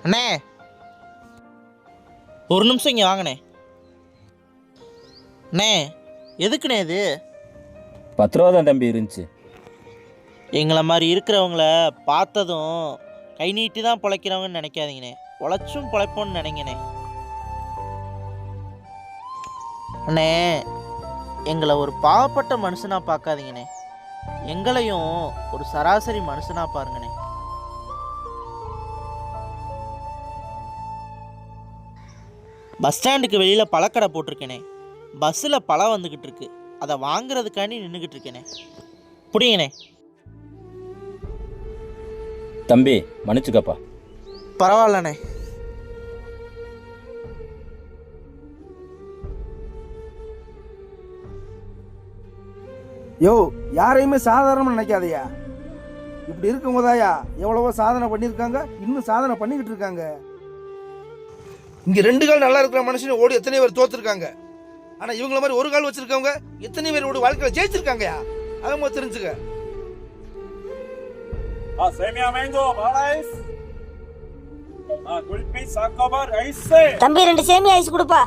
அண்ணே ஒரு நிமிஷம் இங்கே வாங்கண்ணே. அண்ணே எதுக்குண்ணே இது? 10 ரூபா தான் தம்பி இருந்துச்சு. எங்களை மாதிரி இருக்கிறவங்கள பார்த்ததும் கை நீட்டி தான் பிழைக்கிறவங்கன்னு நினைக்காதீங்கண்ணே, பொழைச்சும் பிழைப்போன்னு நினைங்கண்ணே. அண்ணே எங்களை ஒரு பாவப்பட்ட மனுஷனாக பார்க்காதீங்கண்ணே, எங்களையும் ஒரு சராசரி மனுஷனாக பாருங்கண்ணே. பஸ் ஸ்டாண்டுக்கு வெளியில் பழக்கடை போட்டிருக்கேனே, பஸ்ஸில் பழம் வந்துக்கிட்டு இருக்கு, அதை வாங்குறதுக்காண்டி நின்றுக்கிட்டு இருக்கேனே. புரியுங்கண்ணே. தம்பி மன்னிச்சுக்கப்பா. பரவாயில்லண்ணே. யோ, யாரையுமே சாதாரணமாக நினைக்காதயா. இப்படி இருக்கும்போதாயா எவ்வளவோ சாதனை பண்ணியிருக்காங்க, இன்னும் சாதனை பண்ணிக்கிட்டு இருக்காங்க. இங்கே 2 கால் நல்லா இருக்கிற மனுஷன் ஓடி எத்தனை பேர் தோத்துருக்காங்க. ஆனால் இவங்கள மாதிரி ஒரு கால் வச்சிருக்கவங்க எத்தனை பேர் ஓடி வாழ்க்கையில் ஜெயிச்சிருக்காங்கயா. அதை தெரிஞ்சுக்க. சேமியா மேங்கோ பாலைஸ் குல்பி சாக்கோபார் ஐஸ். தம்பி 2 சேமியா ஐஸ் கொடுப்பா.